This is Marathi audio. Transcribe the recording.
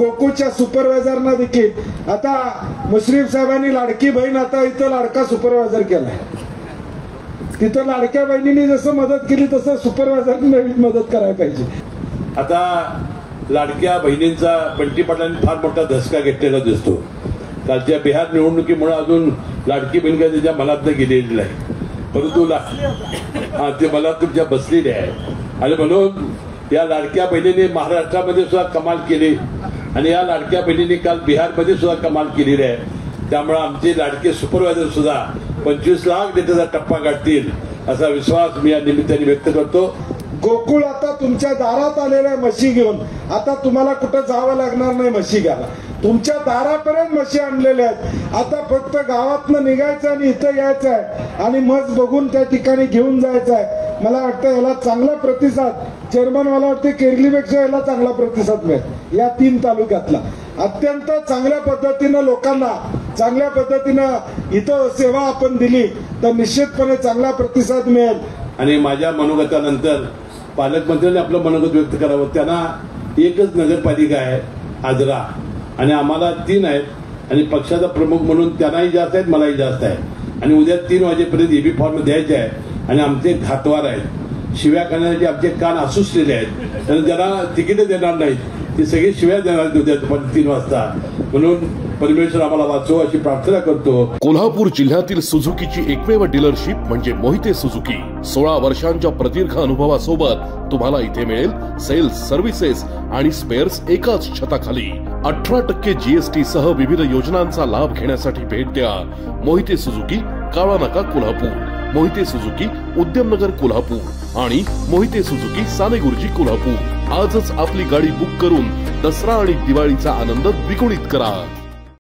गोकुळच्या सुपरवायझरना देखील आता मुश्रीफ साहेबांनी लाडकी बहीण आता इथं लाडका सुपरवायझर केलाय। तिथं लाडक्या बहिणींनी जसं मदत केली तसं सुपरवायझरने मदत करायला पाहिजे। आता लाडक्या बहिणींचा बंटी पाटलांनी फार मोठा धसका घेतलेला दिसतो। कालच्या बिहार निवडणुकीमुळे अजून लाडकी बहीण काय त्याच्या मनात गेलेली नाही, परंतु ते मला तुमच्या बसलेले आहे आणि म्हणून या लाडक्या बहिणींनी महाराष्ट्रामध्ये सुद्धा कमाल केली आणि या लाडक्या बहिणींनी काल बिहारमध्ये सुद्धा कमाल केलेली आहे। त्यामुळे आमचे लाडके सुपरवायझर सुद्धा 25 लाख नेत्याचा टप्पा गाठतील असा विश्वास मी या निमित्ताने व्यक्त करतो। गोकुळ आता तुमच्या दारात आलेल्या म्हशी घेऊन आता तुम्हाला कुठं जावं लागणार नाही म्हशी घ्यायला, तुमच्या दारापर्यंत म्हशी आणलेल्या आहेत। आता फक्त गावातनं निघायचं आणि इथं यायचं आहे आणि मज बघून त्या ठिकाणी घेऊन जायचं आहे। मला वाटतं याला चांगला प्रतिसाद चेअरमन, मला वाटतं केरलीपेक्षा याला चांगला प्रतिसाद मिळेल। या 3 तालुक्यातला अत्यंत चांगल्या पद्धतीनं लोकांना चांगल्या पद्धतीनं इथं सेवा आपण दिली तर निश्चितपणे चांगला प्रतिसाद मिळेल। आणि माझ्या मनोगतानंतर पालकमंत्र्यांनी आपलं मनोगत व्यक्त करावं। त्यांना एकच नगरपालिका आहे आजरा आणि आम्हाला 3 आहेत आणि पक्षाचा प्रमुख म्हणून त्यांनाही जास्त आहेत, मलाही जास्त आहे आणि उद्या 3 वाजेपर्यंत एबी फॉर्म द्यायचे आहे आणि आमचे घातवार आहेत, शिव्या करण्यासाठी आमचे कान आसुसलेले आहेत आणि ज्यांना तिकीट देणार नाहीत ते सगळे शिव्या देणार उद्या 3 वाजता। म्हणून परमेश्वर आम्हाला वाचव अशी प्रार्थना करतो। कोल्हापूर जिल्ह्यातील सुझुकीची एकमेव डीलरशिप म्हणजे मोहिते सुझुकी। 16 वर्षांच्या प्रदीर्घ अनुभवासोबत तुम्हाला इथे मिळेल सेल्स, सर्व्हिसेस आणि स्पेअर्स एकाच छताखाली। 18% GST सह विविध योजनांचा लाभ घेण्यासाठी भेट द्या मोहिते सुझुकी, काळा नाका कोल्हापूर, मोहिते सुझुकी उद्यमनगर कोल्हापूर आणि मोहिते सुझुकी सानेगुरुजी कोल्हापूर। आजच आपली गाडी बुक करून दसरा आणि दिवाळीचा आनंद द्विगुणित करा।